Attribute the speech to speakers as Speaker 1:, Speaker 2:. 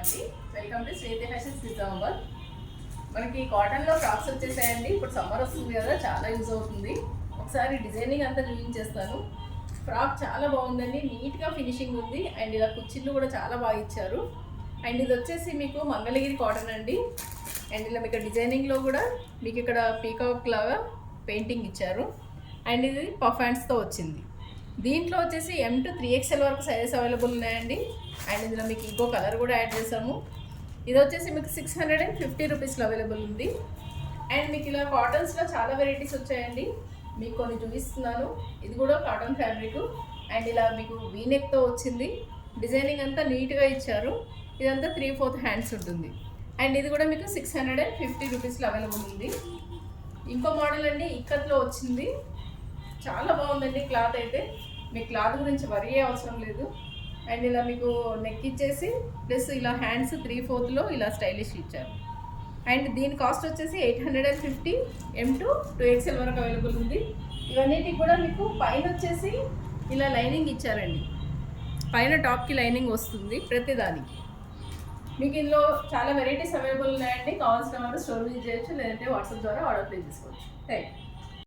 Speaker 1: అండి. Welcome to Shriti fashions Nizamabad. మనకి కాటన్లో ఫ్రాక్స్ వచ్చేసాయండి. ఇప్పుడు సమ్మర్ వస్తుంది కదా, చాలా యూజ్ అవుతుంది. ఒకసారి డిజైనింగ్ అంతా చూపించేస్తాను. ఫ్రాక్ చాలా బాగుందండి, నీట్గా ఫినిషింగ్ ఉంది. అండ్ ఇలా కుచ్చిళ్ళు కూడా చాలా బాగా ఇచ్చారు. అండ్ ఇది వచ్చేసి మీకు మంగళగిరి కాటన్ అండి. అండ్ ఇలా మీకు డిజైనింగ్లో కూడా మీకు ఇక్కడ పీకాక్ లాగా పెయింటింగ్ ఇచ్చారు. అండ్ ఇది పఫ్ హ్యాండ్స్తో వచ్చింది. దీంట్లో వచ్చేసి M to 3XL వరకు సైజెస్ అవైలబుల్ ఉన్నాయండి. అండ్ ఇందులో మీకు ఇంకో కలర్ కూడా యాడ్ చేసాము. ఇది వచ్చేసి మీకు 650 రూపీస్లో అవైలబుల్ ఉంది. అండ్ మీకు ఇలా కాటన్స్లో చాలా వెరైటీస్ వచ్చాయండి. మీకు కొన్ని చూపిస్తున్నాను. ఇది కూడా కాటన్ ఫ్యాబ్రిక్. అండ్ ఇలా మీకు వీనెక్తో వచ్చింది. డిజైనింగ్ అంతా నీట్గా ఇచ్చారు. ఇదంతా 3/4 హ్యాండ్స్ ఉంటుంది. అండ్ ఇది కూడా మీకు 650 రూపీస్లో అవైలబుల్ ఉంది. ఇంకో మోడల్ అండి, ఇక్కత్లో వచ్చింది. చాలా బాగుందండి క్లాత్ అయితే. మీ క్లాత్ గురించి వరీ అవసరం లేదు. అండ్ ఇలా మీకు నెక్ ఇచ్చేసి ప్లస్ ఇలా హ్యాండ్స్ 3/4లో ఇలా స్టైలిష్ ఇచ్చారు. అండ్ దీని కాస్ట్ వచ్చేసి 850 M to 2XL వరకు అవైలబుల్ ఉంది. ఇవన్నిటికి కూడా మీకు పైన వచ్చేసి ఇలా లైనింగ్ ఇచ్చారండి. పైన టాప్కి లైనింగ్ వస్తుంది ప్రతిదానికి. మీకు ఇందులో చాలా వెరైటీస్ అవైలబుల్ ఉన్నాయండి. కావాల్సిన వాళ్ళు స్టోర్ విజిట్ చేయొచ్చు, లేదంటే వాట్సాప్ ద్వారా ఆర్డర్ ప్లేస్ చేసుకోవచ్చు. Thank you.